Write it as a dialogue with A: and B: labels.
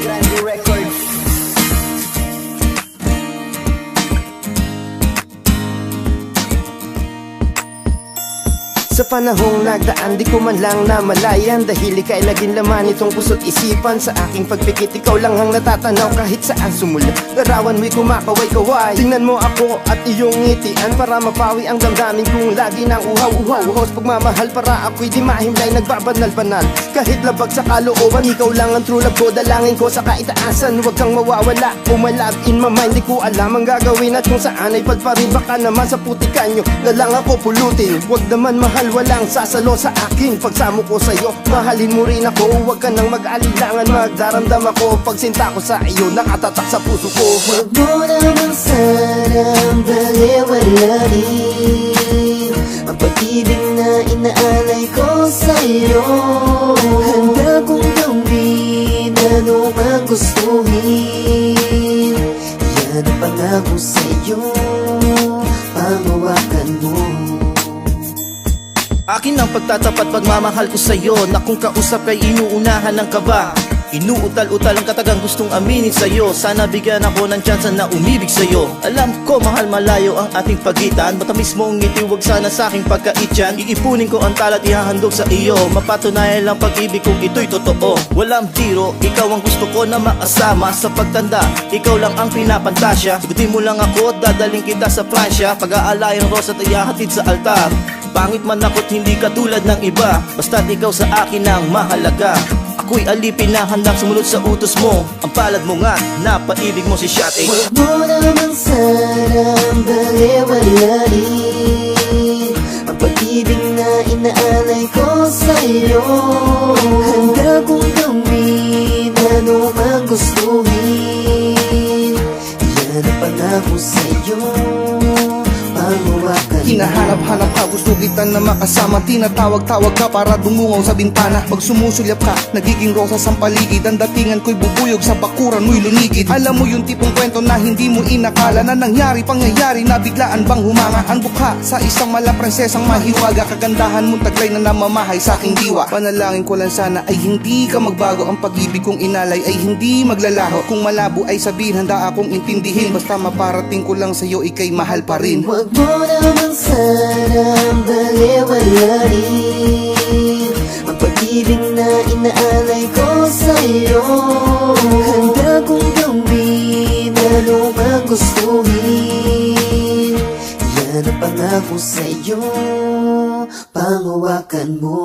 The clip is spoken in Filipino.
A: Grande Records. Sa panahong nagdaan, di ko man lang namalayan, dahil ika'y laging laman itong puso't isipan. Sa aking pagpikit, ikaw lang ang natatanaw kahit saan sumula. Larawan mo'y kumakaway-kaway. Tingnan mo ako at iyong ngitian, para mapawi ang damdamin kong lagi nang uhaw-uhaw. Hos pagmamahal para ako'y di mahimlay, nagbabanal-banal. Kahit labag sa kalooban, ikaw lang ang true love ko. Dalangin ko sa kaitaasan, huwag kang mawawala o malove in my mind. Di ko alam ang gagawin at kung saan ay padpari. Baka naman sa putikan nyo na lang ako pulutin. Huwag naman mahal, walang sasalo sa akin. Pagsamo ko sa'yo, mahalin mo rin ako. Huwag ka nang mag-alilangan, magdaramdam ako. Pagsinta ko sa iyo, nakatatak sa puso ko.
B: Huwag mo naman sanang baliwalain ang pag-ibig na inaalay ko sa'yo. Handa kong gawin ano man gustuhin. Yan ang pangako sa'yo, pangawakan mo.
C: Akin ang pagtatapat, pagmamahal ko sa'yo, na kung kausap kay inuunahan ng kaba. Inuutal-utal ang katagang gustong aminin sa'yo. Sana bigyan ako ng tsansa na umibig sa'yo. Alam ko mahal malayo ang ating pagitan, matamis mong ngiti, huwag sana sa'king pagkaityan. Iipunin ko ang talat, ihahandog sa iyo. Mapatunayan lang pag-ibig kong ito'y totoo. Walang biro, ikaw ang gusto ko na makasama. Sa pagtanda, ikaw lang ang pinapantasya. Sagutin mo lang ako, dadaling kita sa Francia. Pag-aalay ang rosat ay ihahatid sa altar. Pangit man ako't hindi katulad ng iba, basta't ikaw sa akin ang mahalaga. Ako'y alipin na handang sumunod sa utos mo. Ang palad mo nga, napaibig mo si Shate.
B: Huwag mo naman sanang baliwalain ang pag-ibig na inaalay ko sa'yo. Handa kong gawin ano man gustuhin. Yan ang pangako sa'yo, pangawakan.
D: Hinahanap-hanap ka, gusto kita na makasama. Tinatawag-tawag ka para dumungaw sa bintana. Pag sumusulyap ka, nagiging rosas ang paligid. Ang datingan ko'y bubuyog, sa bakuran mo'y lunigid. Alam mo yung tipong kwento na hindi mo inakala, na nangyari, pangyayari na biglaan bang humanga. Ang bukha sa isang malaprinsesang mahiwaga, kagandahan mong taglay na namamahay sa aking diwa. Panalangin ko lang sana ay hindi ka magbago. Ang pag-ibig kong inalay ay hindi maglalaho. Kung malabo ay sabihin, handa akong intindihin. Basta maparating ko lang sa'yo, ika'y mahal pa rin.
B: Huwag mo naman sanang baliwalain ang pag-ibig na inaalay ko sa'yo. Handa kong gawin ano man gustuhin. Yan ang pangako sa'yo, pangawakan mo.